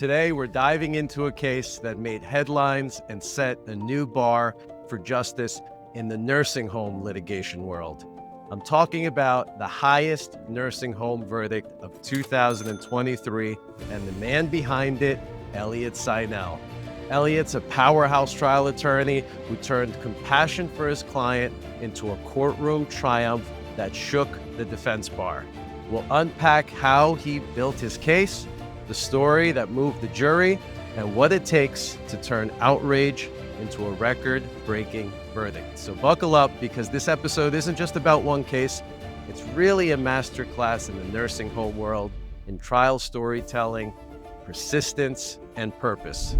Today, we're diving into a case that made headlines and set a new bar for justice in the nursing home litigation world. I'm talking about the highest nursing home verdict of 2023 and the man behind it, Elliott Sinel. Elliott's a powerhouse trial attorney who turned compassion for his client into a courtroom triumph that shook the defense bar. We'll unpack how he built his case, the story that moved the jury, and what it takes to turn outrage into a record-breaking verdict. So buckle up, because this episode isn't just about one case. It's really a masterclass in the nursing home world, in trial storytelling, persistence, and purpose.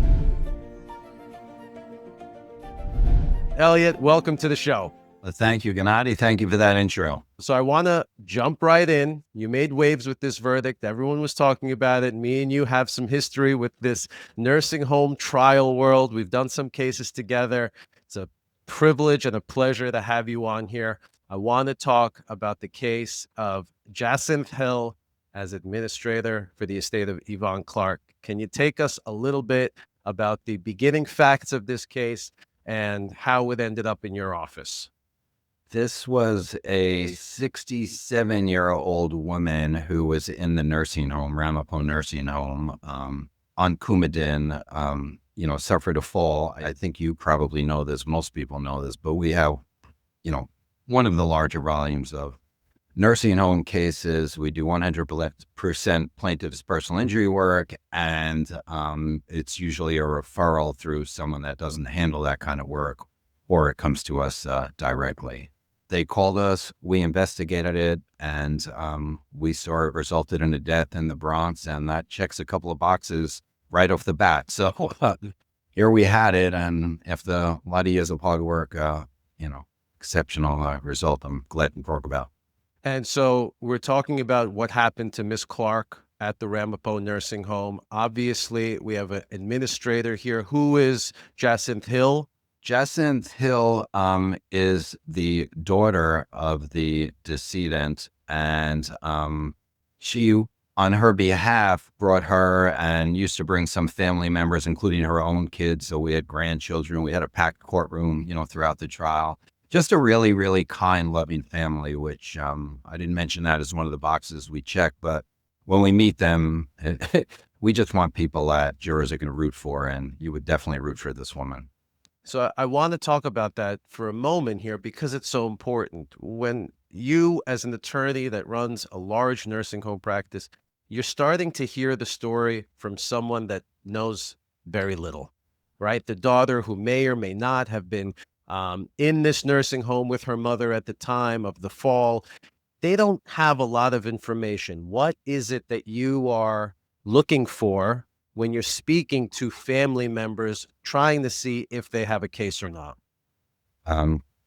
Elliot, welcome to the show. Well, thank you, Gennady. Thank you for that intro. So I want to jump right in. You made waves with this verdict. Everyone was talking about it. Me and you have some history with this nursing home trial world. We've done some cases together. It's a privilege and a pleasure to have you on here. I want to talk about the case of Jacinth Hill as administrator for the estate of Yvonne Clark. Can you take us a little bit about the beginning facts of this case and how it ended up in your office? This was a 67-year-old woman who was in the nursing home, Ramapo nursing home, on Coumadin, suffered a fall. I think you probably know this. Most people know this, but we have, one of the larger volumes of nursing home cases. We do 100% plaintiff's personal injury work, and it's usually a referral through someone that doesn't handle that kind of work, or it comes to us directly. They called us, we investigated it, and we saw it resulted in a death in the Bronx, and that checks a couple of boxes right off the bat. So here we had it, and after a lot of years of hard work, exceptional result I'm glad to talk about. And so we're talking about what happened to Miss Clark at the Ramapo nursing home. Obviously, we have an administrator here. Who is Jacinth Hill? Jacinth Hill is the daughter of the decedent, and she, on her behalf, brought her and used to bring some family members, including her own kids. So we had grandchildren. We had a packed courtroom, throughout the trial. Just a really, really kind, loving family, which I didn't mention that as one of the boxes we check. But when we meet them, we just want people that jurors are going to root for, and you would definitely root for this woman. So I want to talk about that for a moment here, because it's so important. When you, as an attorney that runs a large nursing home practice, you're starting to hear the story from someone that knows very little, right? The daughter who may or may not have been in this nursing home with her mother at the time of the fall. They don't have a lot of information. What is it that you are looking for when you're speaking to family members, trying to see if they have a case or not?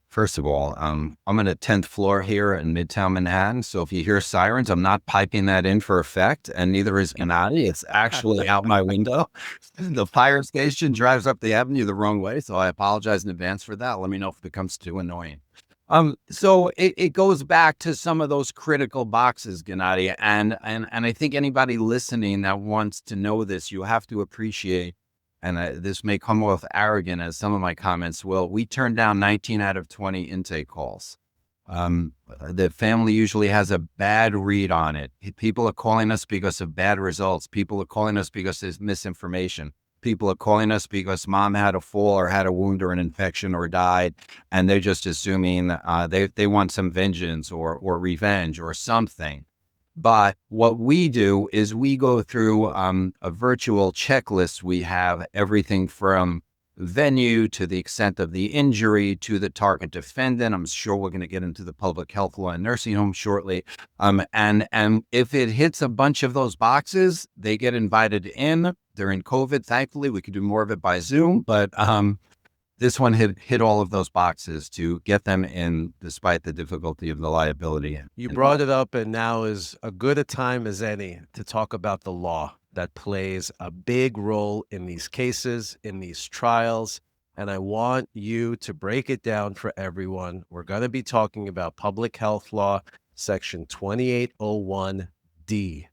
First of all, I'm on the 10th floor here in Midtown Manhattan. So if you hear sirens, I'm not piping that in for effect, and neither is Gennady. It's actually out my window. The fire station drives up the avenue the wrong way. So I apologize in advance for that. Let me know if it becomes too annoying. So it goes back to some of those critical boxes, Gennady, and I think anybody listening that wants to know this, you have to appreciate, and this may come off arrogant as some of my comments will, we turn down 19 out of 20 intake calls. The family usually has a bad read on it. People are calling us because of bad results. People are calling us because there's misinformation. People are calling us because mom had a fall or had a wound or an infection or died, and they're just assuming they want some vengeance or revenge or something. But what we do is we go through a virtual checklist. We have everything from venue to the extent of the injury to the target defendant. I'm sure we're going to get into the public health law and nursing home shortly. And if it hits a bunch of those boxes, they get invited in. During COVID, thankfully, we could do more of it by Zoom, but this one hit all of those boxes to get them in, despite the difficulty of the liability. You brought it up, and now is a good a time as any to talk about the law that plays a big role in these cases, in these trials. And I want you to break it down for everyone. We're going to be talking about public health law, section 2801D.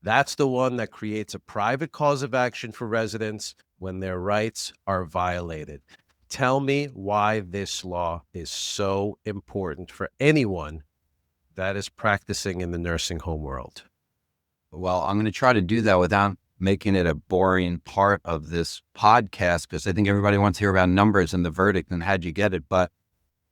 That's the one that creates a private cause of action for residents when their rights are violated. Tell me why this law is so important for anyone that is practicing in the nursing home world. Well, I'm going to try to do that without making it a boring part of this podcast, because I think everybody wants to hear about numbers and the verdict and how'd you get it. But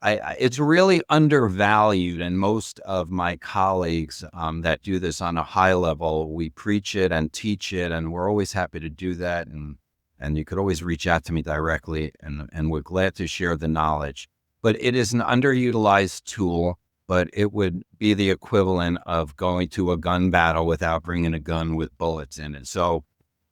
it's really undervalued. And most of my colleagues that do this on a high level, we preach it and teach it, and we're always happy to do that. And you could always reach out to me directly, and we're glad to share the knowledge. But it is an underutilized tool, but it would be the equivalent of going to a gun battle without bringing a gun with bullets in it. So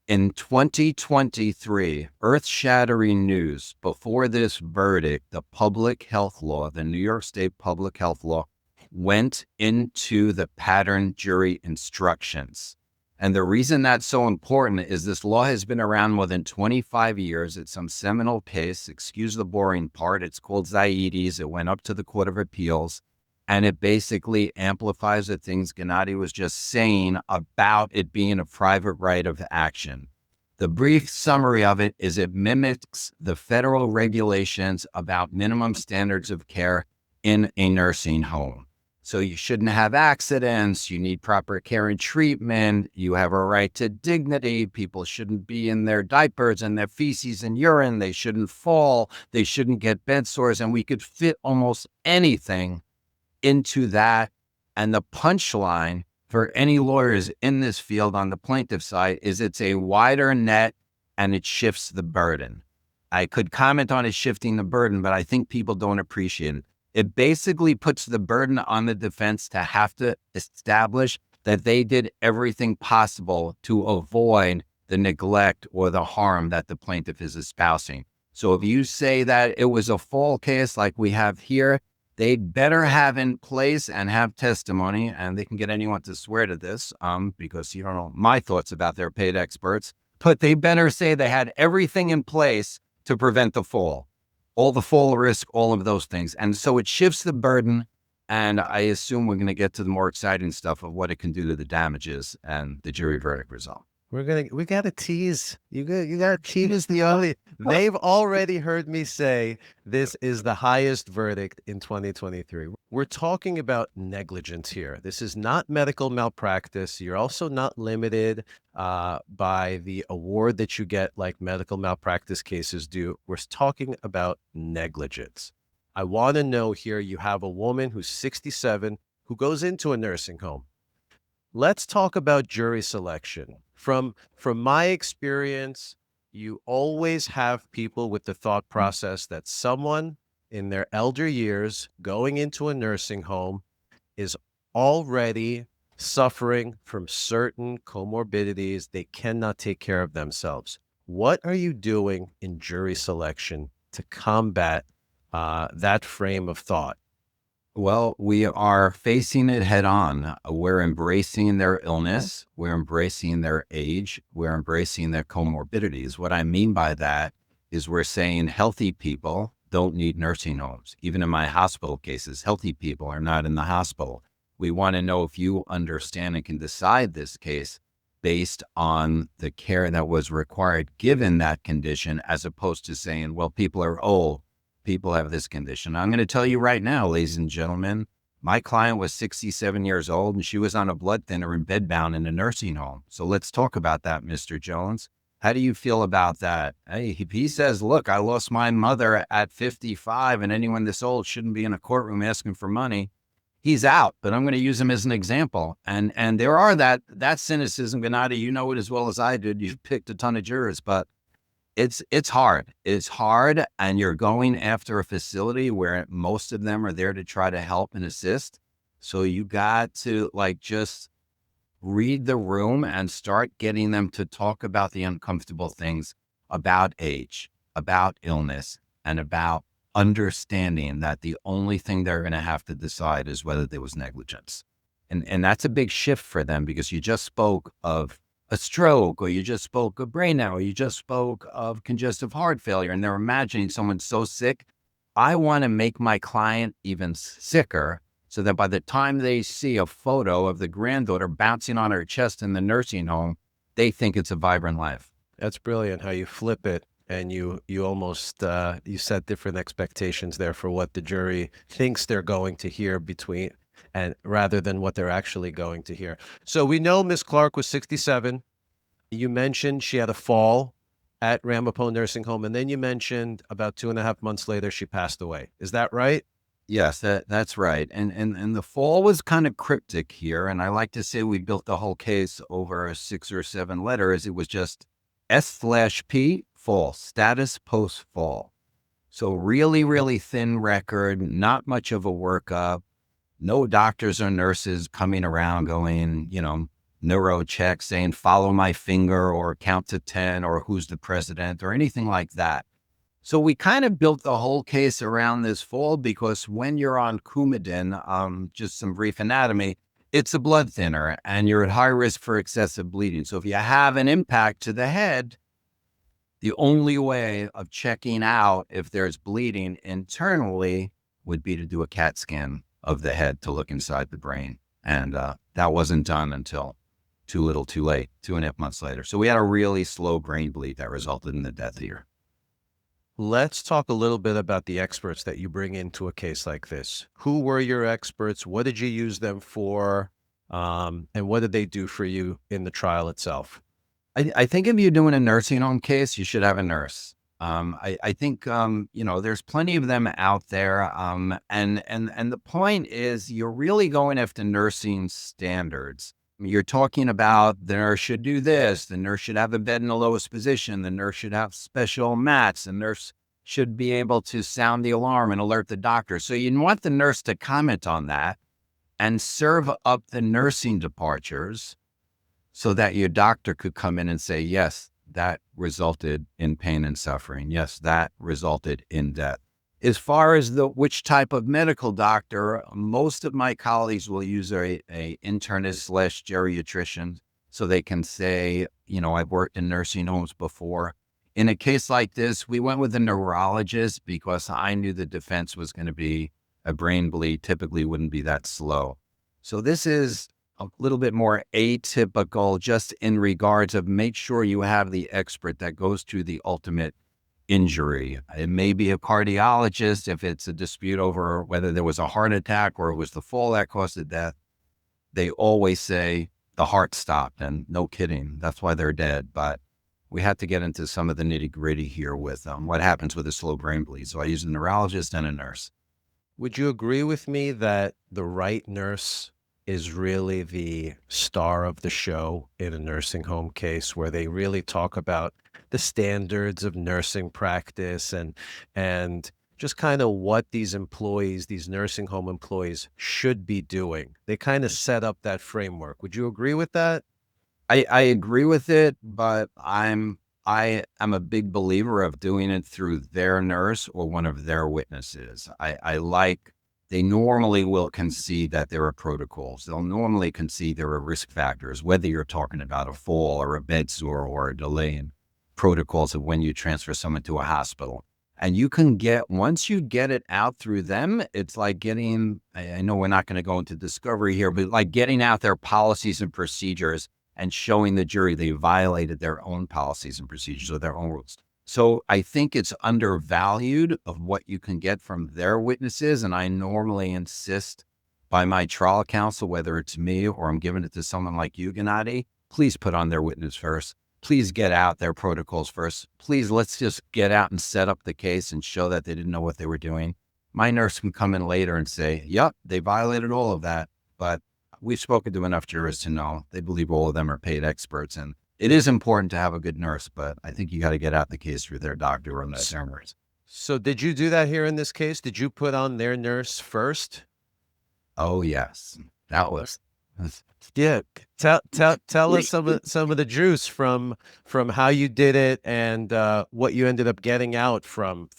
in 2023, earth-shattering news, before this verdict, the public health law, the New York State public health law, went into the pattern jury instructions. And the reason that's so important is this law has been around more than 25 years. It's some seminal case. Excuse the boring part. It's called Zaidis. It went up to the Court of Appeals. And it basically amplifies the things Gennady was just saying about it being a private right of action. The brief summary of it is it mimics the federal regulations about minimum standards of care in a nursing home. So you shouldn't have accidents. You need proper care and treatment. You have a right to dignity. People shouldn't be in their diapers and their feces and urine. They shouldn't fall. They shouldn't get bed sores. And we could fit almost anything into that. And the punchline for any lawyers in this field on the plaintiff side is it's a wider net and it shifts the burden. I could comment on it shifting the burden, but I think people don't appreciate it. It basically puts the burden on the defense to have to establish that they did everything possible to avoid the neglect or the harm that the plaintiff is espousing. So if you say that it was a fall case like we have here, they better have in place and have testimony, and they can get anyone to swear to this because you don't know my thoughts about their paid experts, but they better say they had everything in place to prevent the fall, all the fall risk, all of those things. And so it shifts the burden, and I assume we're going to get to the more exciting stuff of what it can do to the damages and the jury verdict result. We got to tease. You got to tease the audience. They've already heard me say this is the highest verdict in 2023. We're talking about negligence here. This is not medical malpractice. You're also not limited by the award that you get like medical malpractice cases do. We're talking about negligence. I want to know here, you have a woman who's 67 who goes into a nursing home. Let's talk about jury selection. From my experience, you always have people with the thought process that someone in their elder years going into a nursing home is already suffering from certain comorbidities. They cannot take care of themselves. What are you doing in jury selection to combat that frame of thought? Well, we are facing it head on. We're embracing their illness. We're embracing their age. We're embracing their comorbidities. What I mean by that is we're saying healthy people don't need nursing homes. Even in my hospital cases, healthy people are not in the hospital. We want to know if you understand and can decide this case based on the care that was required given that condition, as opposed to saying, well, people are old. People have this condition. I'm going to tell you right now, ladies and gentlemen, my client was 67 years old and she was on a blood thinner and bedbound in a nursing home. So let's talk about that, Mr. Jones. How do you feel about that? Hey, if he says, look, I lost my mother at 55 and anyone this old shouldn't be in a courtroom asking for money, he's out. But I'm going to use him as an example. And there are that cynicism, Gennady, you know it as well as I did. You've picked a ton of jurors, but it's hard. It's hard, and you're going after a facility where most of them are there to try to help and assist. So you got to just read the room and start getting them to talk about the uncomfortable things about age, about illness, and about understanding that the only thing they're going to have to decide is whether there was negligence. And that's a big shift for them, because you just spoke of a stroke, or you just spoke of brain now, or you just spoke of congestive heart failure, and they're imagining someone so sick. I want to make my client even sicker so that by the time they see a photo of the granddaughter bouncing on her chest in the nursing home, they think it's a vibrant life. That's brilliant how you flip it and you almost you set different expectations there for what the jury thinks they're going to hear between and rather than what they're actually going to hear. So we know Miss Clark was 67. You mentioned she had a fall at Ramapo Nursing Home, and then you mentioned about 2.5 months later she passed away. Is that right? Yes, that's right. And the fall was kind of cryptic here. And I like to say we built the whole case over 6 or 7 letters. It was just S/P fall, status post fall. So really, really thin record, not much of a workup, no doctors or nurses coming around going, neuro check saying, follow my finger or count to 10 or who's the president or anything like that. So we kind of built the whole case around this fall because when you're on Coumadin, just some brief anatomy, it's a blood thinner and you're at high risk for excessive bleeding. So if you have an impact to the head, the only way of checking out if there's bleeding internally would be to do a CAT scan of the head to look inside the brain. And that wasn't done until too little too late, 2.5 months later. So we had a really slow brain bleed that resulted in the death here. Let's talk a little bit about the experts that you bring into a case like this. Who were your experts? What did you use them for? And what did they do for you in the trial itself? I think if you're doing a nursing home case, you should have a nurse. I think, there's plenty of them out there. And the point is you're really going after nursing standards. You're talking about the nurse should do this. The nurse should have a bed in the lowest position. The nurse should have special mats. The nurse should be able to sound the alarm and alert the doctor. So you want the nurse to comment on that and serve up the nursing departures so that your doctor could come in and say, yes, that resulted in pain and suffering. Yes, that resulted in death. As far as which type of medical doctor, most of my colleagues will use a internist/geriatrician so they can say, I've worked in nursing homes before. In a case like this, we went with a neurologist because I knew the defense was going to be a brain bleed, typically wouldn't be that slow. So this is a little bit more atypical just in regards of make sure you have the expert that goes to the ultimate injury. It may be a cardiologist if it's a dispute over whether there was a heart attack or it was the fall that caused the death. They always say the heart stopped, and no kidding, that's why they're dead. But we had to get into some of the nitty gritty here with what happens with a slow brain bleed. So I use a neurologist and a nurse. Would you agree with me that the right nurse is really the star of the show in a nursing home case where they really talk about the standards of nursing practice and just kind of what these employees, these nursing home employees should be doing? They kind of set up that framework. Would you agree with that? I agree with it, but I am a big believer of doing it through their nurse or one of their witnesses. They normally will concede that there are protocols. They'll normally concede there are risk factors, whether you're talking about a fall or a bed sore or a delay in protocols of when you transfer someone to a hospital. And you can once you get it out through them, it's like getting, I know we're not going to go into discovery here, but like getting out their policies and procedures and showing the jury they violated their own policies and procedures or their own rules. So I think it's undervalued of what you can get from their witnesses. And I normally insist by my trial counsel, whether it's me or I'm giving it to someone like you, Gennady, please put on their witness first. Please get out their protocols first. Please, let's just get out and set up the case and show that they didn't know what they were doing. My nurse can come in later and say, yep, they violated all of that. But we've spoken to enough jurors to know they believe all of them are paid experts. And it is important to have a good nurse, but I think you got to get out the case through their doctor or their nurse. So did you do that here in this case? Did you put on their nurse first? Oh, yes. That was. Yeah. Tell us some of the juice from how you did it and what you ended up getting out from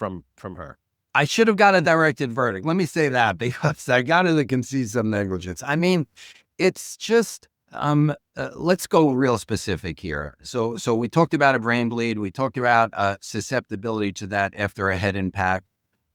her. I should have got a directed verdict. Let me say that because I got to concede some negligence. I mean, it's just, let's go real specific here. So we talked about a brain bleed. We talked about susceptibility to that after a head impact.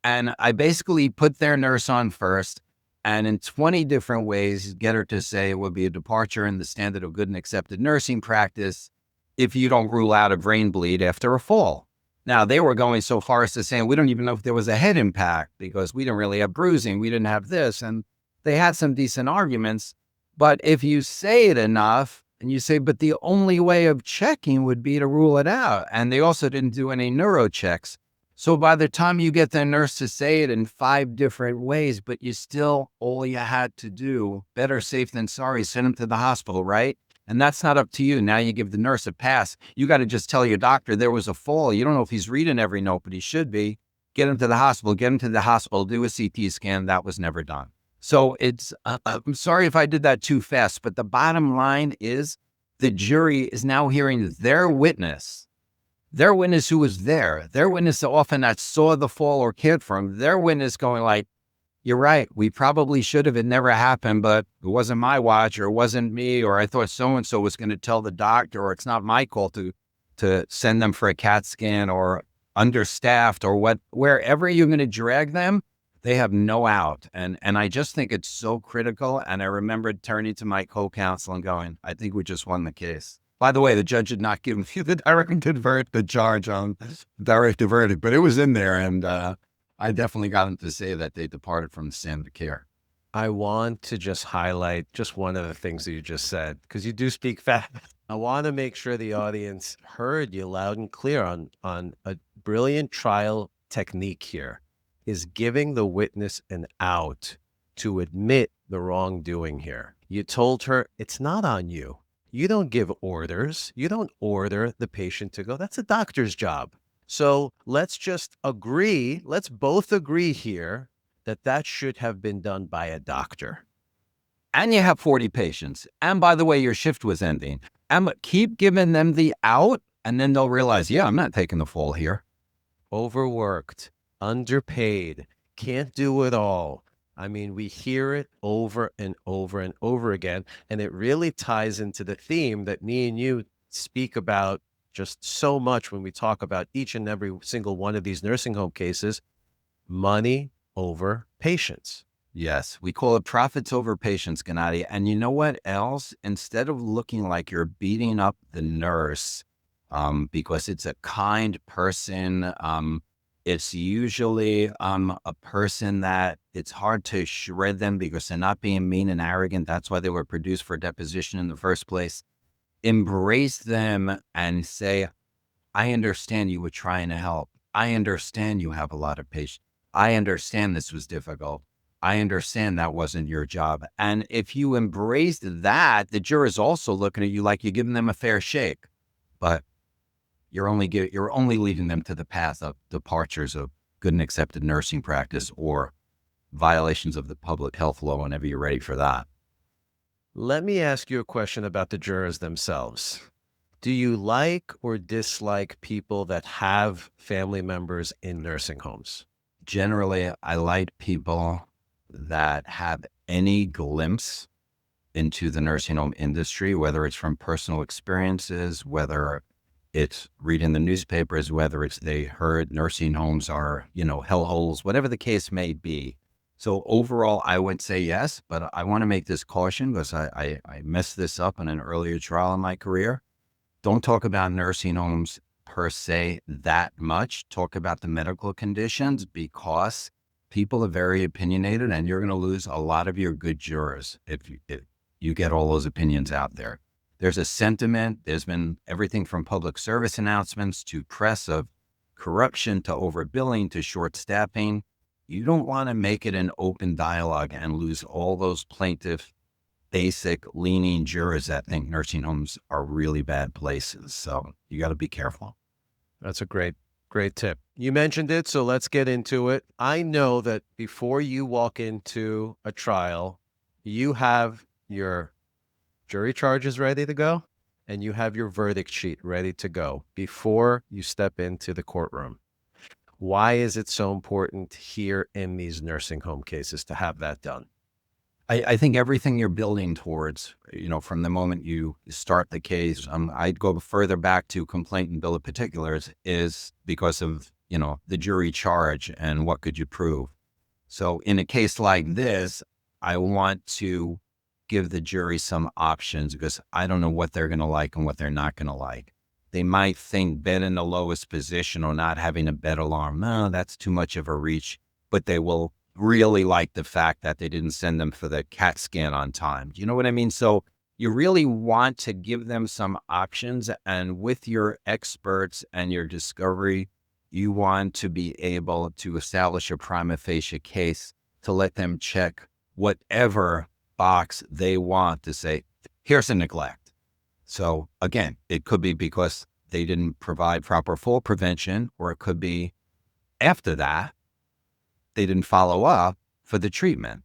And I basically put their nurse on first. and in 20 different ways get her to say it would be a departure in the standard of good and accepted nursing practice if you don't rule out a brain bleed after a fall. Now, they were going so far as to say, we don't even know if there was a head impact because we didn't really have bruising. We didn't have this. And they had some decent arguments. But if you say it enough and you say, but the only way of checking would be to rule it out. And they also didn't do any neuro checks. So by the time you get the nurse to say it in 5 different ways, but you still, all you had to do, better safe than sorry, send them to the hospital, right? And that's not up to you. Now you give the nurse a pass. You got to just tell your doctor there was a fall. You don't know if he's reading every note, but he should be. Get him to the hospital, do a CT scan. That was never done. So I'm sorry if I did that too fast, but the bottom line is the jury is now hearing their witness who was there, their witness often that saw the fall or cared for him, their witness going like, you're right, we probably should have, it never happened, but it wasn't my watch, or it wasn't me, or I thought so-and-so was going to tell the doctor, or it's not my call to send them for a CAT scan, or understaffed, or wherever you're going to drag them, they have no out. And I just think it's so critical. And I remember turning to my co-counsel and going, I think we just won the case. By the way, the judge did not give me the directed verdict, the charge on directed verdict, but it was in there. And I definitely got them to say that they departed from the standard of care. I want to just highlight just one of the things that you just said, because you do speak fast. I want to make sure the audience heard you loud and clear on a brilliant trial technique here is giving the witness an out to admit the wrongdoing here. You told her it's not on you. You don't give orders. You don't order the patient to go. That's a doctor's job. So let's just agree. Let's both agree here that should have been done by a doctor. And you have 40 patients. And by the way, your shift was ending. And keep giving them the out, and then they'll realize, yeah, I'm not taking the fall here. Overworked, underpaid, can't do it all. I mean, we hear it over and over and over again, and it really ties into the theme that me and you speak about just so much when we talk about each and every single one of these nursing home cases: money over patients. Yes, we call it profits over patients, Gennady. And you know what else? Instead of looking like you're beating up the nurse because it's a kind person, it's usually a person that it's hard to shred them because they're not being mean and arrogant. That's why they were produced for deposition in the first place. Embrace them and say, I understand you were trying to help. I understand you have a lot of patience. I understand this was difficult. I understand that wasn't your job. And if you embrace that, the jurors also looking at you like you're giving them a fair shake. But you're only leading them to the path of departures of good and accepted nursing practice or violations of the public health law whenever you're ready for that. Let me ask you a question about the jurors themselves. Do you like or dislike people that have family members in nursing homes? Generally, I like people that have any glimpse into the nursing home industry, whether it's from personal experiences, whether it's reading the newspapers, whether it's they heard nursing homes are, hellholes, whatever the case may be. So overall, I would say yes, but I want to make this caution because I messed this up in an earlier trial in my career. Don't talk about nursing homes per se that much. Talk about the medical conditions because people are very opinionated and you're going to lose a lot of your good jurors if you get all those opinions out there. There's a sentiment. There's been everything from public service announcements to press of corruption to overbilling to short staffing. You don't want to make it an open dialogue and lose all those plaintiff, basic leaning jurors that think nursing homes are really bad places. So you got to be careful. That's a great tip. You mentioned it, so let's get into it. I know that before you walk into a trial, you have your jury charges ready to go and you have your verdict sheet ready to go before you step into the courtroom. Why is it so important here in these nursing home cases to have that done? I think everything you're building towards, from the moment you start the case, I'd go further back to complaint and bill of particulars is because of, the jury charge and what could you prove. So in a case like this, I want to give the jury some options because I don't know what they're going to like and what they're not going to like. They might think bed in the lowest position or not having a bed alarm, no, that's too much of a reach, but they will really like the fact that they didn't send them for the CAT scan on time. Do you know what I mean? So you really want to give them some options, and with your experts and your discovery, you want to be able to establish a prima facie case to let them check whatever box they want to say, here's a neglect. So again, it could be because they didn't provide proper fall prevention, or it could be after that, they didn't follow up for the treatment.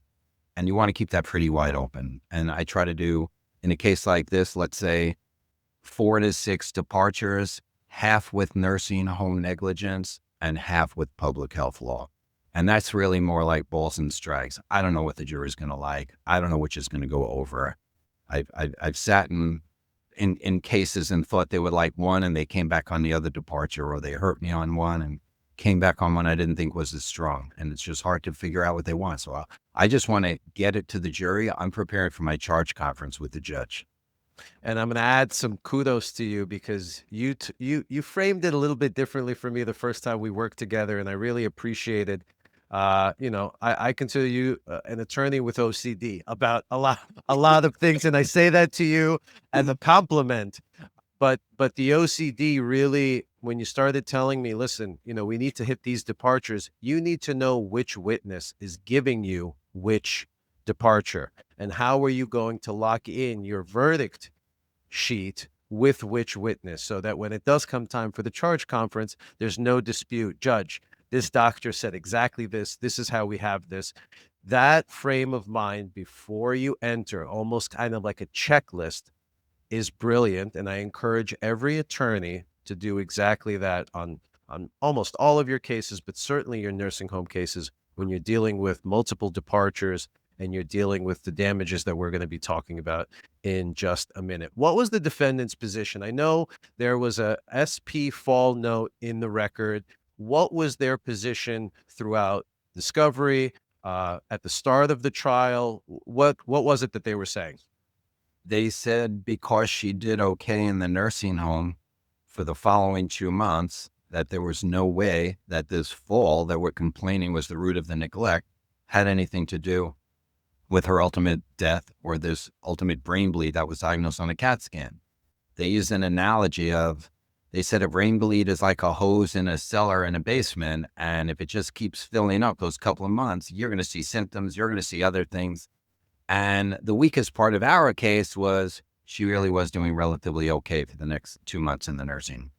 And you want to keep that pretty wide open. And I try to do, in a case like this, let's say 4 to 6 departures, half with nursing home negligence and half with public health law. And that's really more like balls and strikes. I don't know what the jury's going to like. I don't know which is going to go over. I've sat in cases and thought they would like one, and they came back on the other departure, or they hurt me on one and came back on one I didn't think was as strong. And it's just hard to figure out what they want. So I just want to get it to the jury. I'm preparing for my charge conference with the judge. And I'm going to add some kudos to you because you framed it a little bit differently for me the first time we worked together, and I really appreciated. I consider you an attorney with OCD about a lot of things, and I say that to you as a compliment. But the OCD really, when you started telling me, listen, we need to hit these departures, you need to know which witness is giving you which departure, and how are you going to lock in your verdict sheet with which witness, so that when it does come time for the charge conference, there's no dispute. Judge, this doctor said exactly this. This is how we have this. That frame of mind before you enter, almost kind of like a checklist, is brilliant. And I encourage every attorney to do exactly that on almost all of your cases, but certainly your nursing home cases, when you're dealing with multiple departures and you're dealing with the damages that we're going to be talking about in just a minute. What was the defendant's position? I know there was a SP fall note in the record. What was their position throughout discovery, at the start of the trial? What was it that they were saying? They said because she did okay in the nursing home for the following 2 months, that there was no way that this fall that we're complaining was the root of the neglect had anything to do with her ultimate death or this ultimate brain bleed that was diagnosed on a CAT scan. They used an analogy of, they said a brain bleed is like a hose in a cellar in a basement, and if it just keeps filling up those couple of months, you're going to see symptoms, you're going to see other things. And the weakest part of our case was she really was doing relatively okay for the next 2 months in the nursing.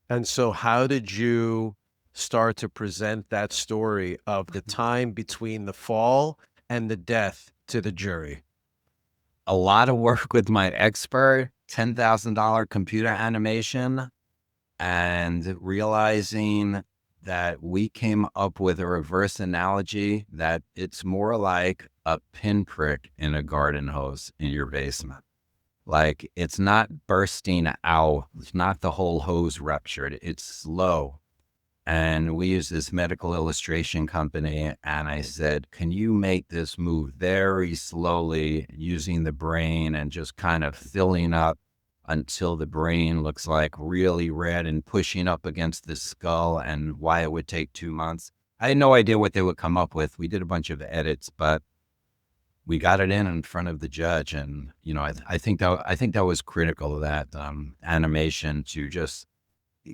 And so how did you start to present that story of the time between the fall and the death to the jury? A lot of work with my expert, $10,000 computer animation, and realizing that we came up with a reverse analogy that it's more like a pinprick in a garden hose in your basement. Like, it's not bursting out. It's not the whole hose ruptured. It's slow. And we use this medical illustration company. And I said, can you make this move very slowly using the brain and just kind of filling up until the brain looks like really red and pushing up against the skull, and why it would take 2 months. I had no idea what they would come up with. We did a bunch of edits, but we got it in front of the judge. And, I think that was critical of that animation, to just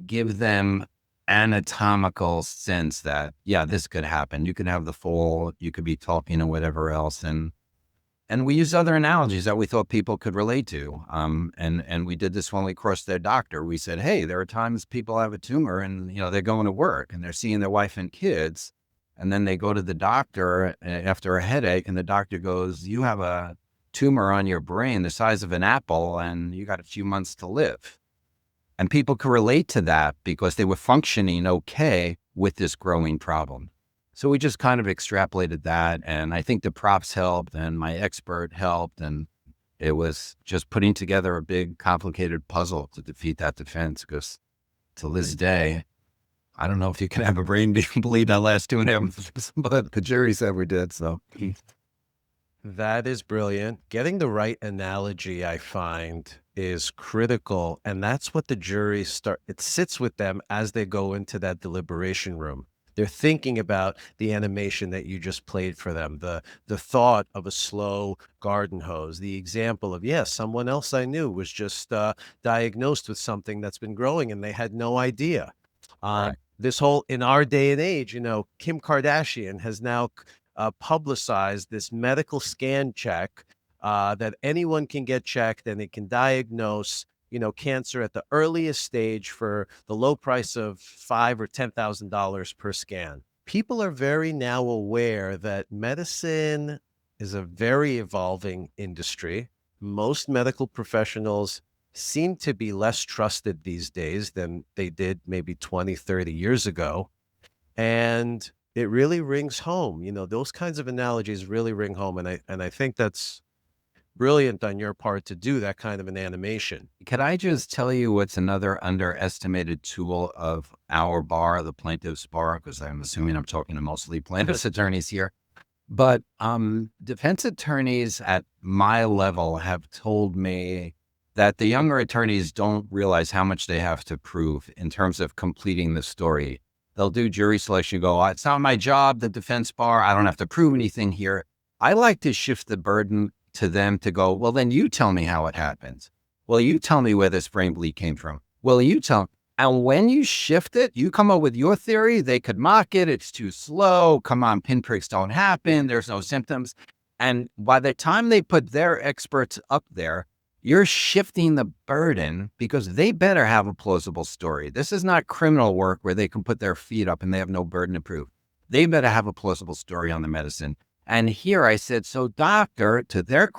give them anatomical sense that, yeah, this could happen. You could have the fall, you could be talking and whatever else. And we used other analogies that we thought people could relate to. And we did this when we crossed their doctor. We said, hey, there are times people have a tumor and, they're going to work and they're seeing their wife and kids. And then they go to the doctor after a headache, and the doctor goes, you have a tumor on your brain the size of an apple and you got a few months to live. And people could relate to that because they were functioning okay with this growing problem. So we just kind of extrapolated that, and I think the props helped and my expert helped, and it was just putting together a big, complicated puzzle to defeat that defense, because to this day, I don't know if you can have a brain bleed that lasts 2.5 months, but the jury said we did, so. That is brilliant. Getting the right analogy, I find, is critical. And that's what the jury it sits with them as they go into that deliberation room. They're thinking about the animation that you just played for them, the thought of a slow garden hose, the example of, yes, someone else I knew was just diagnosed with something that's been growing and they had no idea. Right. This whole, in our day and age, Kim Kardashian has now publicized this medical scan check that anyone can get checked and it can diagnose, cancer at the earliest stage for the low price of $5,000 or $10,000 per scan. People are very now aware that medicine is a very evolving industry. Most medical professionals seem to be less trusted these days than they did maybe 20, 30 years ago. And it really rings home. Those kinds of analogies really ring home. And I think that's brilliant on your part to do that kind of an animation. Could I just tell you what's another underestimated tool of our bar, the plaintiff's bar? Because I'm assuming I'm talking to mostly plaintiff's attorneys here. But defense attorneys at my level have told me that the younger attorneys don't realize how much they have to prove in terms of completing the story. They'll do jury selection, go, it's not my job, the defense bar, I don't have to prove anything here. I like to shift the burden to them to go, well, then you tell me how it happened. Well, you tell me where this brain bleed came from. Well, you tell. And when you shift it, you come up with your theory. They could mock it. It's too slow. Come on, pinpricks don't happen. There's no symptoms. And by the time they put their experts up there, you're shifting the burden because they better have a plausible story. This is not criminal work where they can put their feet up and they have no burden to prove. They better have a plausible story on the medicine. And here I said, so doctor, to their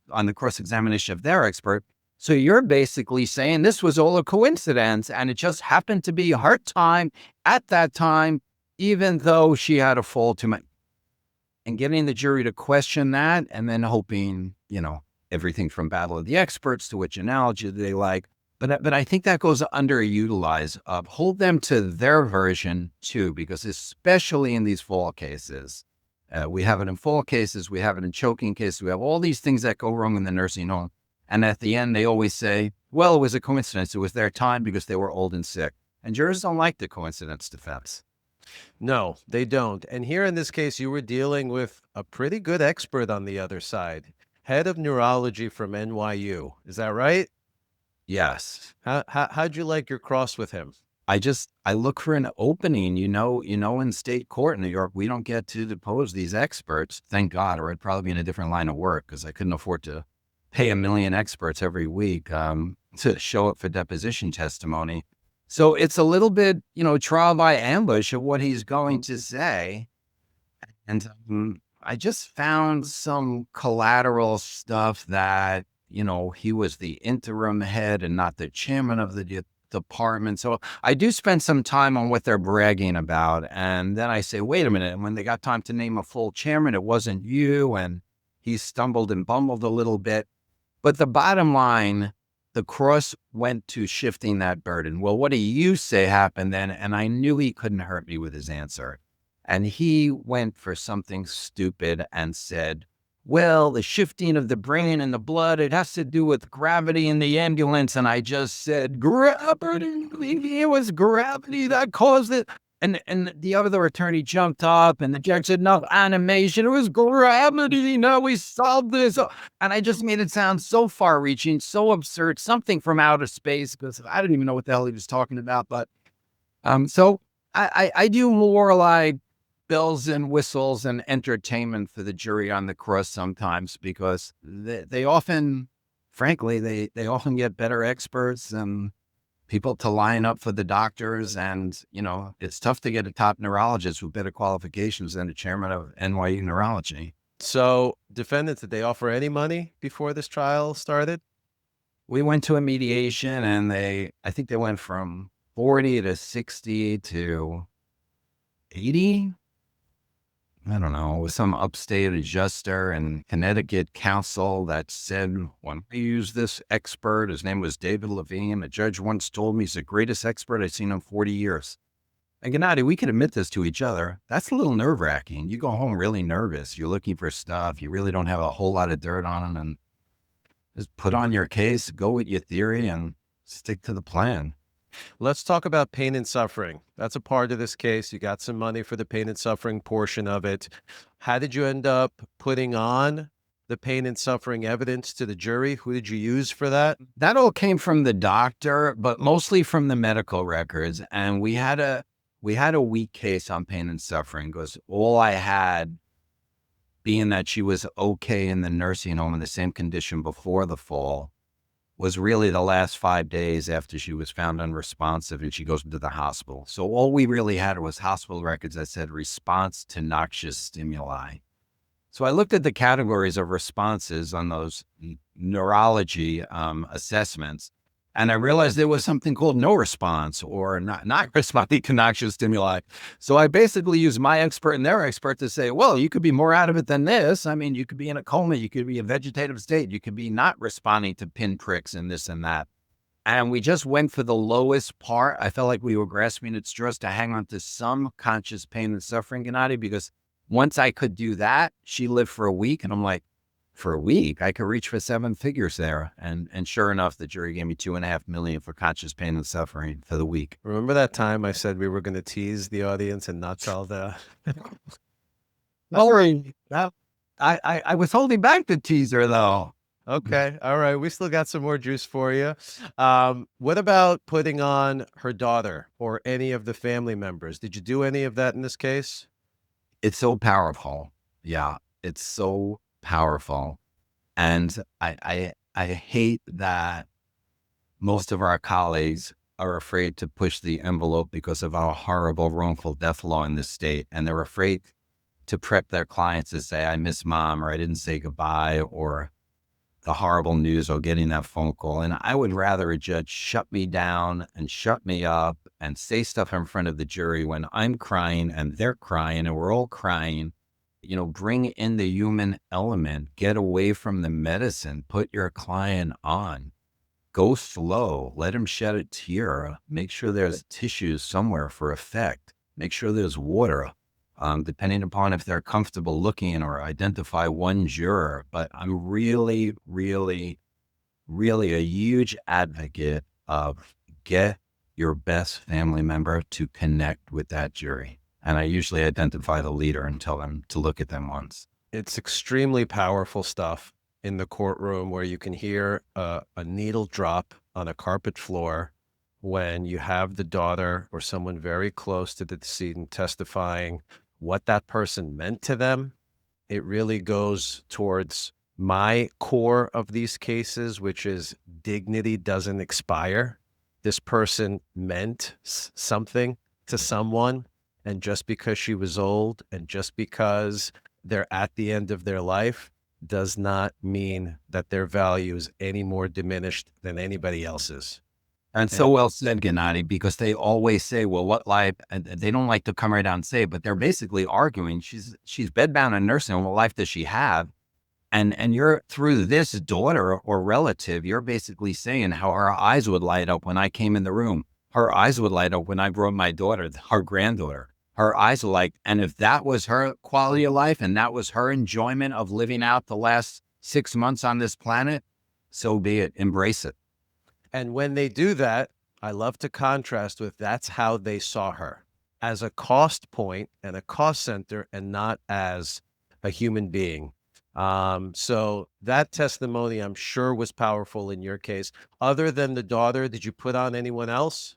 on the cross-examination of their expert, so you're basically saying this was all a coincidence and it just happened to be her time at that time, even though she had a fall too much. And getting the jury to question that and then hoping, everything from battle of the experts to which analogy they like. But I think that goes underutilized. Hold them to their version too, because especially in these fall cases, we have it in fall cases, we have it in choking cases, we have all these things that go wrong in the nursing home. And at the end, they always say, well, it was a coincidence. It was their time because they were old and sick. And jurors don't like the coincidence defense. No, they don't. And here in this case, you were dealing with a pretty good expert on the other side, head of neurology from NYU. Is that right? Yes. How'd you like your cross with him? I look for an opening, in state court in New York, we don't get to depose these experts, thank God, or I'd probably be in a different line of work because I couldn't afford to pay 1 million experts every week to show up for deposition testimony. So it's a little bit, trial by ambush of what he's going to say. And I just found some collateral stuff that, he was the interim head and not the chairman of the department. So I do spend some time on what they're bragging about. And then I say, wait a minute. And when they got time to name a full chairman, it wasn't you. And he stumbled and bumbled a little bit. But the bottom line, the cross went to shifting that burden. Well, what do you say happened then? And I knew he couldn't hurt me with his answer. And he went for something stupid and said, well, the shifting of the brain and the blood, it has to do with gravity in the ambulance. And I just said, gravity, it was gravity that caused it. And the other attorney jumped up and the judge said, no, animation, it was gravity. No, we solved this. And I just made it sound so far reaching, so absurd, something from outer space, because I didn't even know what the hell he was talking about. But so I do more like bells and whistles and entertainment for the jury on the cross sometimes, because they often, frankly, they often get better experts and people to line up for the doctors. And, it's tough to get a top neurologist with better qualifications than the chairman of NYU Neurology. So defendants, did they offer any money before this trial started? We went to a mediation and I think they went from 40 to 60 to 80. I don't know, with some upstate adjuster and Connecticut counsel that said, when we use this expert, his name was David Levine, a judge once told me he's the greatest expert I've seen in 40 years. And Gennady, we can admit this to each other. That's a little nerve wracking. You go home really nervous. You're looking for stuff. You really don't have a whole lot of dirt on it, and just put on your case, go with your theory, and stick to the plan. Let's talk about pain and suffering. That's a part of this case. You got some money for the pain and suffering portion of it. How did you end up putting on the pain and suffering evidence to the jury? Who did you use for that? That all came from the doctor, but mostly from the medical records. And we had a weak case on pain and suffering because all I had, being that she was okay in the nursing home in the same condition before the fall, was really the last 5 days after she was found unresponsive and she goes into the hospital. So all we really had was hospital records that said response to noxious stimuli. So I looked at the categories of responses on those neurology assessments, and I realized there was something called no response or not responding to noxious stimuli. So I basically used my expert and their expert to say, well, you could be more out of it than this. I mean, you could be in a coma, you could be a vegetative state, you could be not responding to pinpricks and this and that. And we just went for the lowest part. I felt like we were grasping at straws to hang on to some conscious pain and suffering, Gennady, because once I could do that, she lived for a week. And I'm like, for a week, I could reach for 7 figures there. And sure enough, the jury gave me $2.5 million for conscious pain and suffering for the week. Remember that time I said we were going to tease the audience and not tell the... Sorry, I was holding back the teaser though. Okay. All right. We still got some more juice for you. What about putting on her daughter or any of the family members? Did you do any of that in this case? It's so powerful. Yeah, it's so powerful. And I hate that most of our colleagues are afraid to push the envelope because of our horrible wrongful death law in this state. And they're afraid to prep their clients to say, I miss mom, or I didn't say goodbye, or the horrible news, or getting that phone call. And I would rather a judge shut me down and shut me up and say stuff in front of the jury when I'm crying and they're crying and we're all crying. You know, bring in the human element, get away from the medicine, put your client on, go slow, let him shed a tear, make sure there's tissues somewhere for effect, make sure there's water. Depending upon if they're comfortable looking, or identify one juror. But I'm really, really, really a huge advocate of get your best family member to connect with that jury. And I usually identify the leader and tell them to look at them once. It's extremely powerful stuff in the courtroom where you can hear a needle drop on a carpet floor when you have the daughter or someone very close to the decedent testifying what that person meant to them. It really goes towards my core of these cases, which is dignity doesn't expire. This person meant something to someone, and just because she was old and just because they're at the end of their life does not mean that their value is any more diminished than anybody else's. And so well said, Gennady, because they always say, well, what life, and they don't like to come right out and say, but they're basically arguing she's bedbound in nursing home. What life does she have? And you're, through this daughter or relative, you're basically saying how her eyes would light up when I came in the room. Her eyes would light up when I brought my daughter, her granddaughter. Her eyes were like, and if that was her quality of life and that was her enjoyment of living out the last 6 months on this planet, so be it. Embrace it. And when they do that, I love to contrast with that's how they saw her, as a cost point and a cost center, and not as a human being. So that testimony, I'm sure, was powerful in your case. Other than the daughter, did you put on anyone else?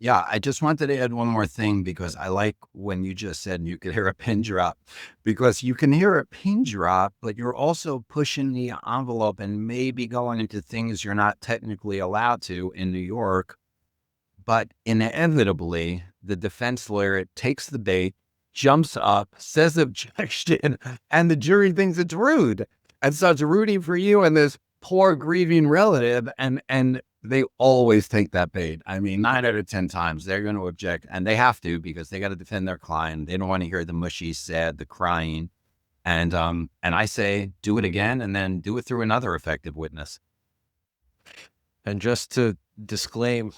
Yeah, I just wanted to add one more thing, because I like when you just said you could hear a pin drop, because you can hear a pin drop, but you're also pushing the envelope and maybe going into things you're not technically allowed to in New York. But inevitably, the defense lawyer takes the bait, jumps up, says objection, and the jury thinks it's rude and starts rooting for you and this poor grieving relative. And they always take that bait. I mean, 9 out of 10 times they're going to object, and they have to, because they got to defend their client. They don't want to hear the mushy, sad, the crying. And I say, do it again, and then do it through another effective witness. And just to disclaim,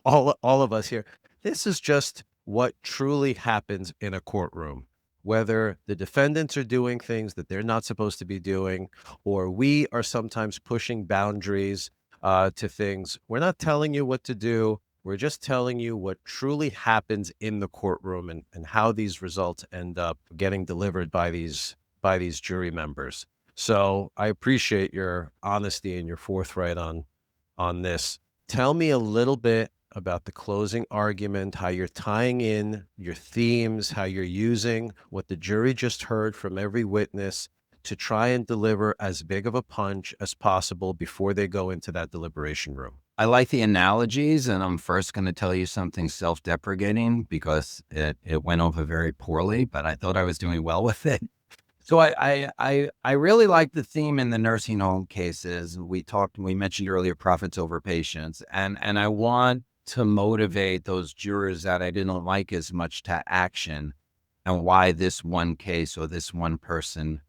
all of us here, this is just what truly happens in a courtroom, whether the defendants are doing things that they're not supposed to be doing, or we are sometimes pushing boundaries to things. We're not telling you what to do. We're just telling you what truly happens in the courtroom and how these results end up getting delivered by these jury members. So I appreciate your honesty and your forthright on this. Tell me a little bit about the closing argument, how you're tying in your themes, how you're using what the jury just heard from every witness to try and deliver as big of a punch as possible before they go into that deliberation room. I like the analogies, and I'm first going to tell you something self-deprecating because it went over very poorly, but I thought I was doing well with it. So I really like the theme in the nursing home cases. We mentioned earlier, profits over patients, and I want to motivate those jurors that I didn't like as much to action and why this one case or this one person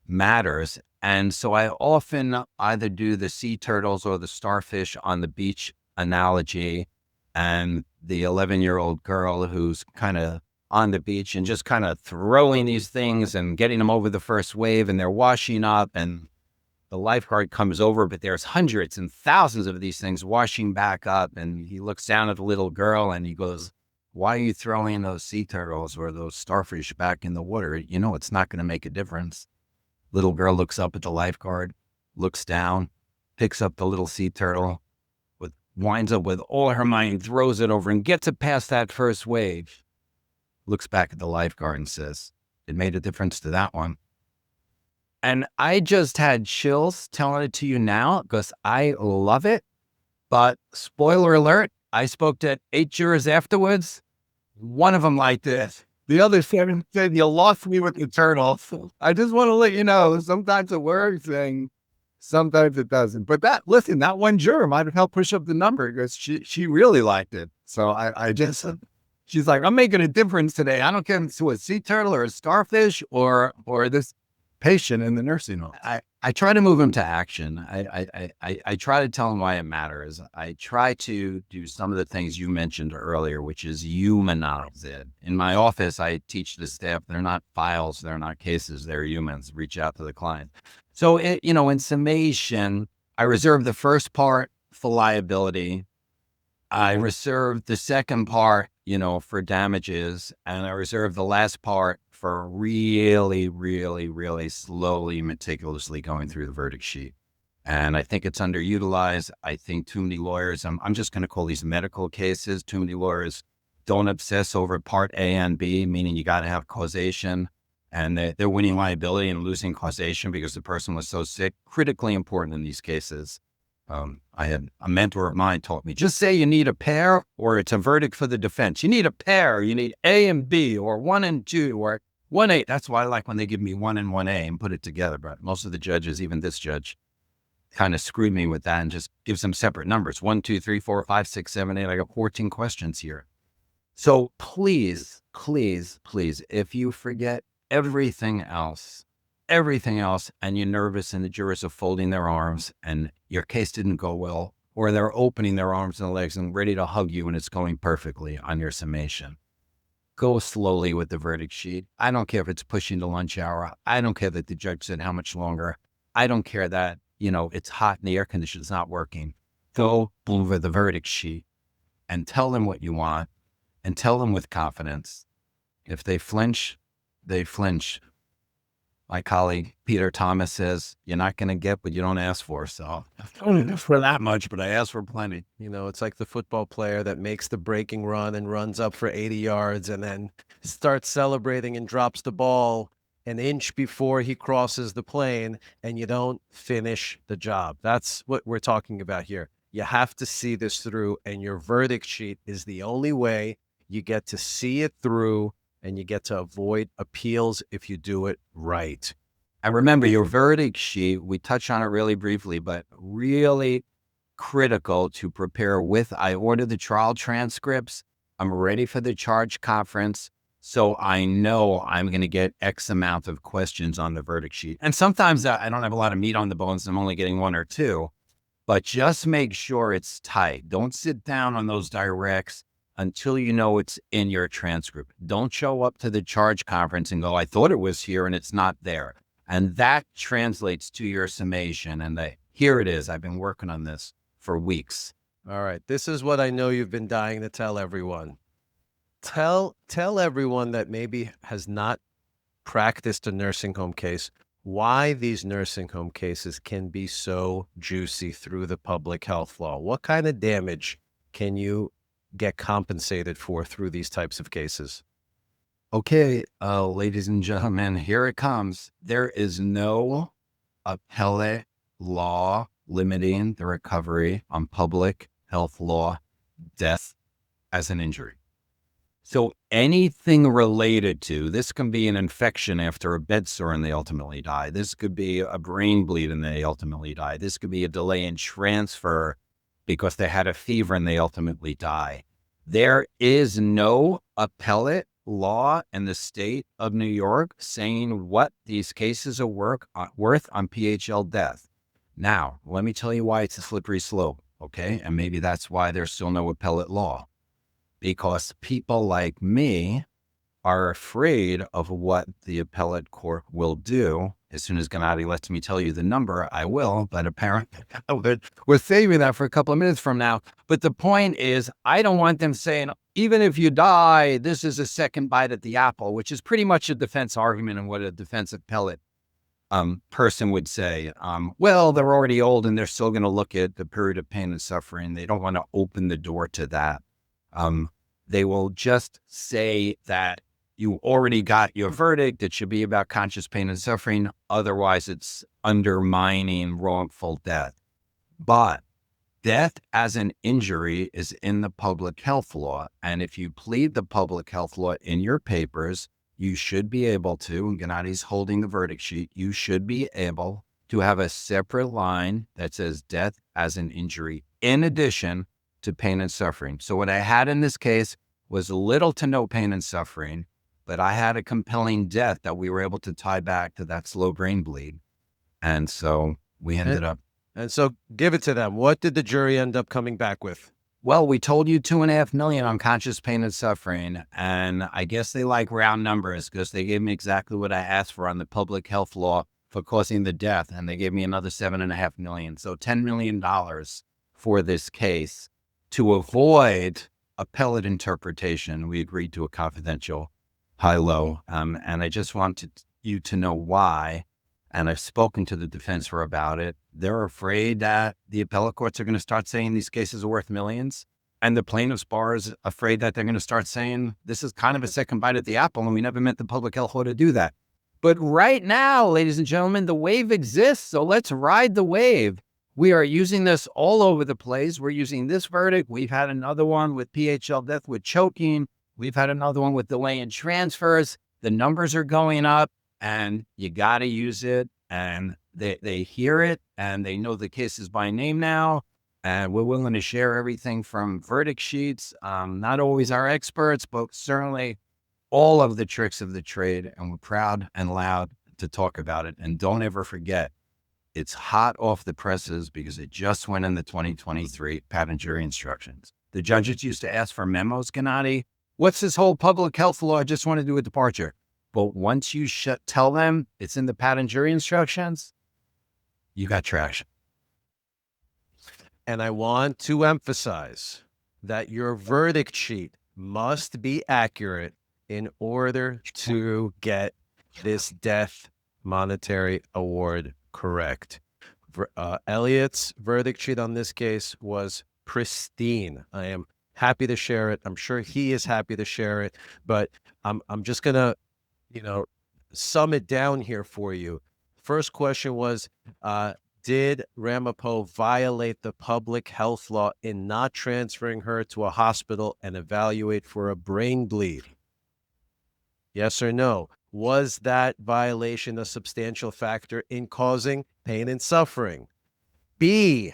matters. And so I often either do the sea turtles or the starfish on the beach analogy, and the 11-year-old girl who's kind of on the beach and just kind of throwing these things and getting them over the first wave, and they're washing up, and the lifeguard comes over, but there's hundreds and thousands of these things washing back up. And he looks down at the little girl and he goes, "Why are you throwing those sea turtles or those starfish back in the water? You know, it's not going to make a difference." Little girl looks up at the lifeguard, looks down, picks up the little sea turtle, winds up with all her might, throws it over and gets it past that first wave. Looks back at the lifeguard and says, "It made a difference to that one." And I just had chills telling it to you now because I love it. But spoiler alert, I spoke to 8 jurors afterwards. One of them liked this. The other 7 said, "You lost me with the turtle." I just want to let you know, sometimes it works and sometimes it doesn't. But that one juror might have helped push up the number because she really liked it. So she's like, "I'm making a difference today. I don't care if it's to a sea turtle or a starfish or this patient in the nursing home." I try to move him to action. I try to tell him why it matters. I try to do some of the things you mentioned earlier, which is humanize it. In my office, I teach the staff, they're not files, they're not cases, they're humans. Reach out to the client. So, in summation, I reserve the first part for liability. I reserve the second part, for damages, and I reserve the last part for really, really, really slowly, meticulously going through the verdict sheet. And I think it's underutilized. I think too many lawyers, I'm just going to call these medical cases, too many lawyers don't obsess over part A and B, meaning you got to have causation, and they're winning liability and losing causation because the person was so sick. Critically important in these cases. I had a mentor of mine taught me, just say you need a pair or it's a verdict for the defense. You need a pair, you need A and B or 1 and 2 or 1A. That's why I like when they give me 1 and 1A and put it together. But most of the judges, even this judge, kind of screwed me with that and just gives them separate numbers. 1, 2, 3, 4, 5, 6, 7, 8. I got 14 questions here. So please, please, please, if you forget everything else, and you're nervous and the jurors are folding their arms and your case didn't go well, or they're opening their arms and legs and ready to hug you and it's going perfectly on your summation, go slowly with the verdict sheet. I don't care if it's pushing the lunch hour. I don't care that the judge said how much longer. I don't care that, it's hot and the air conditioner's not working. Go over the verdict sheet and tell them what you want and tell them with confidence. If they flinch, they flinch. My colleague, Peter Thomas, says, you're not going to get what you don't ask for. So I don't ask for that much, but I asked for plenty. It's like the football player that makes the breaking run and runs up for 80 yards and then starts celebrating and drops the ball an inch before he crosses the plane, and you don't finish the job. That's what we're talking about here. You have to see this through, and your verdict sheet is the only way you get to see it through, and you get to avoid appeals if you do it right. And remember, your verdict sheet, we touched on it really briefly, but really critical to prepare with. I order the trial transcripts. I'm ready for the charge conference. So I know I'm going to get X amount of questions on the verdict sheet. And sometimes I don't have a lot of meat on the bones. I'm only getting 1 or 2, but just make sure it's tight. Don't sit down on those directs. until you know it's in your transcript. Don't show up to the charge conference and go, I thought it was here and it's not there. And that translates to your summation. And here it is. I've been working on this for weeks. All right. This is what I know you've been dying to tell everyone. Tell everyone that maybe has not practiced a nursing home case why these nursing home cases can be so juicy through the public health law. What kind of damage can you get compensated for through these types of cases? Okay, ladies and gentlemen, here it comes. There is no appellate law limiting the recovery on public health law death as an injury. So anything related to, this can be an infection after a bed sore and they ultimately die. This could be a brain bleed and they ultimately die. This could be a delay in transfer because they had a fever and they ultimately die. There is no appellate law in the state of New York saying what these cases are worth on PHL death. Now, let me tell you why it's a slippery slope, okay? And maybe that's why there's still no appellate law. Because people like me are afraid of what the appellate court will do. As soon as Gennady lets me tell you the number, I will, but apparently we're saving that for a couple of minutes from now. But the point is, I don't want them saying, even if you die, this is a second bite at the apple, which is pretty much a defense argument and what a defense appellate person would say. Well, they're already old and they're still going to look at the period of pain and suffering. They don't want to open the door to that. They will just say that you already got your verdict. It should be about conscious pain and suffering. Otherwise, it's undermining wrongful death. But death as an injury is in the public health law. And if you plead the public health law in your papers, you should be able to, and Gennady's holding the verdict sheet, you should be able to have a separate line that says death as an injury in addition to pain and suffering. So what I had in this case was little to no pain and suffering, but I had a compelling death that we were able to tie back to that slow brain bleed. And so we ended up. And so give it to them. What did the jury end up coming back with? Well, we told you $2.5 million on conscious pain and suffering. And I guess they like round numbers because they gave me exactly what I asked for on the public health law for causing the death. And they gave me another $7.5 million. So $10 million for this case. To avoid appellate interpretation, we agreed to a confidential high-low. And I just wanted you to know why. And I've spoken to the defense about it. They're afraid that the appellate courts are going to start saying these cases are worth millions. And the plaintiff's bar is afraid that they're going to start saying this is kind of a second bite at the apple and we never meant the public health law to do that. But right now, ladies and gentlemen, the wave exists. So let's ride the wave. We are using this all over the place. We're using this verdict. We've had another one with PHL death with choking. We've had another one with delay in transfers. The numbers are going up and you got to use it. And they hear it and they know the cases by name now. And we're willing to share everything from verdict sheets, not always our experts, but certainly all of the tricks of the trade. And we're proud and loud to talk about it. And don't ever forget, it's hot off the presses because it just went in the 2023 patent jury instructions. The judges used to ask for memos, Gennady. What's this whole public health law? I just want to do a departure. But once you tell them it's in the patent jury instructions, you got traction. And I want to emphasize that your verdict sheet must be accurate in order to get this death monetary award correct. Elliott's verdict sheet on this case was pristine. I am happy to share it. I'm sure he is happy to share it, but I'm just going to, sum it down here for you. First question was, did Ramapo violate the public health law in not transferring her to a hospital and evaluate for a brain bleed? Yes or no? Was that violation a substantial factor in causing pain and suffering? B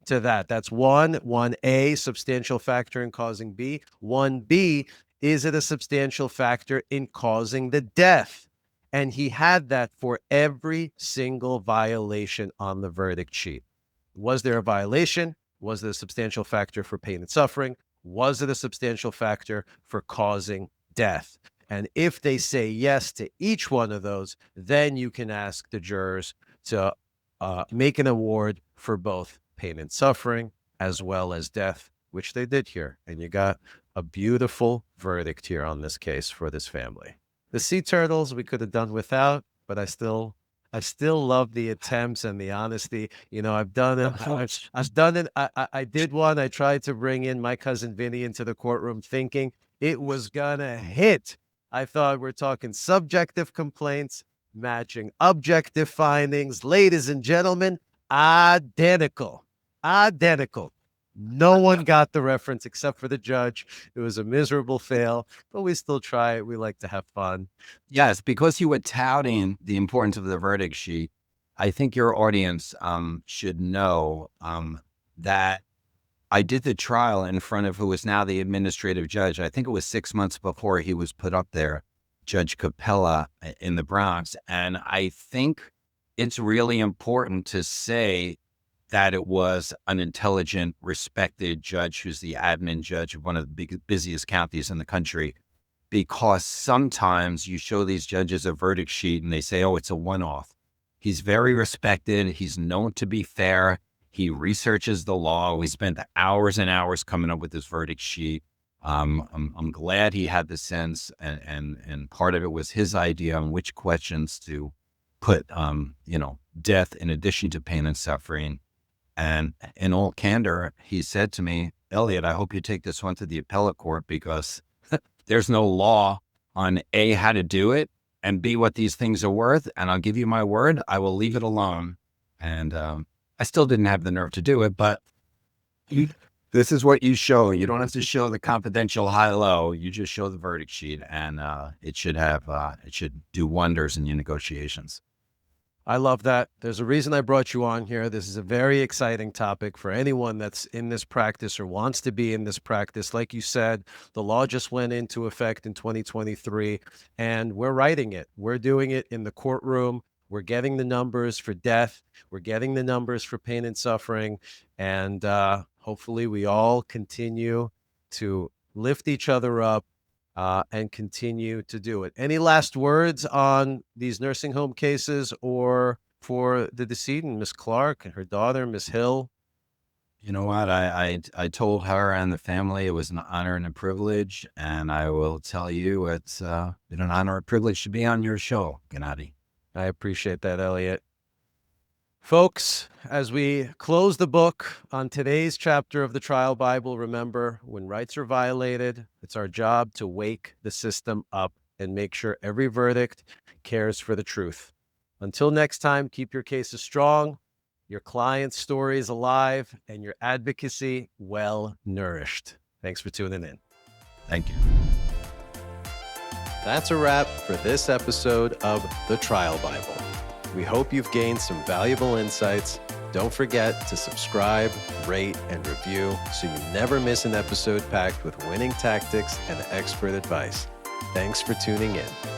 to that. That's 1A, substantial factor in causing B. 1B, is it a substantial factor in causing the death? And he had that for every single violation on the verdict sheet. Was there a violation? Was there a substantial factor for pain and suffering? Was it a substantial factor for causing death? And if they say yes to each one of those, then you can ask the jurors to make an award for both pain and suffering as well as death, which they did here. And you got a beautiful verdict here on this case for this family. The sea turtles we could have done without, but I still love the attempts and the honesty. You know, I've done it. I've done it. I did one. I tried to bring in my cousin Vinny into the courtroom thinking it was gonna hit. I thought we're talking subjective complaints, matching objective findings. Ladies and gentlemen, identical. Identical. No one got the reference except for the judge. It was a miserable fail, but we still try it. We like to have fun. Yes, because you were touting the importance of the verdict sheet, I think your audience should know that I did the trial in front of who is now the administrative judge. I think it was 6 months before he was put up there, Judge Capella in the Bronx. And I think it's really important to say that it was an intelligent, respected judge who's the admin judge of one of the busiest counties in the country, because sometimes you show these judges a verdict sheet and they say, oh, it's a one-off. He's very respected. He's known to be fair. He researches the law. We spent hours and hours coming up with this verdict sheet. I'm glad he had the sense, and part of it was his idea on which questions to put, death in addition to pain and suffering. And in all candor, he said to me, Elliot, I hope you take this one to the appellate court, because there's no law on A, how to do it, and B, what these things are worth. And I'll give you my word, I will leave it alone. And I still didn't have the nerve to do it, but this is what you show. You don't have to show the confidential high-low. You just show the verdict sheet, and it should do wonders in your negotiations. I love that. There's a reason I brought you on here. This is a very exciting topic for anyone that's in this practice or wants to be in this practice. Like you said, the law just went into effect in 2023, and we're writing it. We're doing it in the courtroom. We're getting the numbers for death. We're getting the numbers for pain and suffering. And hopefully we all continue to lift each other up and continue to do it. Any last words on these nursing home cases or for the decedent, Miss Clark and her daughter, Miss Hill? You know what? I told her and the family it was an honor and a privilege, and I will tell you it's been an honor and privilege to be on your show, Gennady. I appreciate that, Elliot. Folks, as we close the book on today's chapter of the Trial Bible, remember, when rights are violated, it's our job to wake the system up and make sure every verdict cares for the truth. Until next time, keep your cases strong, your client's stories alive, and your advocacy well nourished. Thanks for tuning in. Thank you. That's a wrap for this episode of The Trial Bible. We hope you've gained some valuable insights. Don't forget to subscribe, rate, and review so you never miss an episode packed with winning tactics and expert advice. Thanks for tuning in.